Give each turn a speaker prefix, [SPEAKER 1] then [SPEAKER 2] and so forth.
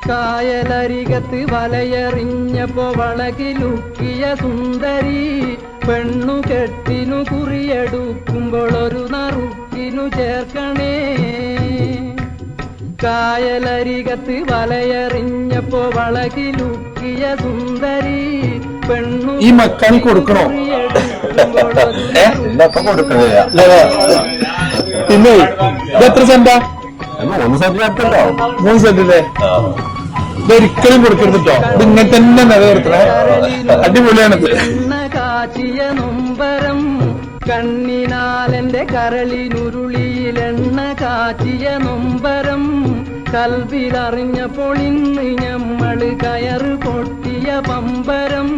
[SPEAKER 1] കായലരികത്ത് വലയെറിഞ്ഞപ്പോ വളകിലുക്കിയ സുന്ദരി പെണ്ണു കെട്ടിനു കുറിയെടുക്കുമ്പോൾ ഒരു നറുക്കിനു ചേർക്കണേ. കായലരികത്ത് വലയെറിഞ്ഞപ്പോ വളകിലുക്കിയ സുന്ദരി പെണ്ണു
[SPEAKER 2] ഈ മക്കാനി കൊടുക്കണോ? പിന്നെ ഇത് എത്ര സെന്റാ?
[SPEAKER 3] 3 സെന്റിനടുത്തല്ലോ.
[SPEAKER 2] 3 സെന്റില്ലേ? ഇതൊരിക്കലും കൊടുക്കരുത് കേട്ടോ. ഇത് ഇങ്ങനെ തന്നെ നിലനിർത്തണേ. അടിപൊളിയാണിത്.
[SPEAKER 1] കാച്ചിയ നൊമ്പരം കണ്ണിനാലെന്റെ കരളിനുരുളിയിലെണ്ണ കാച്ചിയ നൊമ്പരം കൽവിലറിഞ്ഞപ്പോൾ ഇന്ന് ഞമ്മള് കയറ് പൊട്ടിയ പമ്പരം.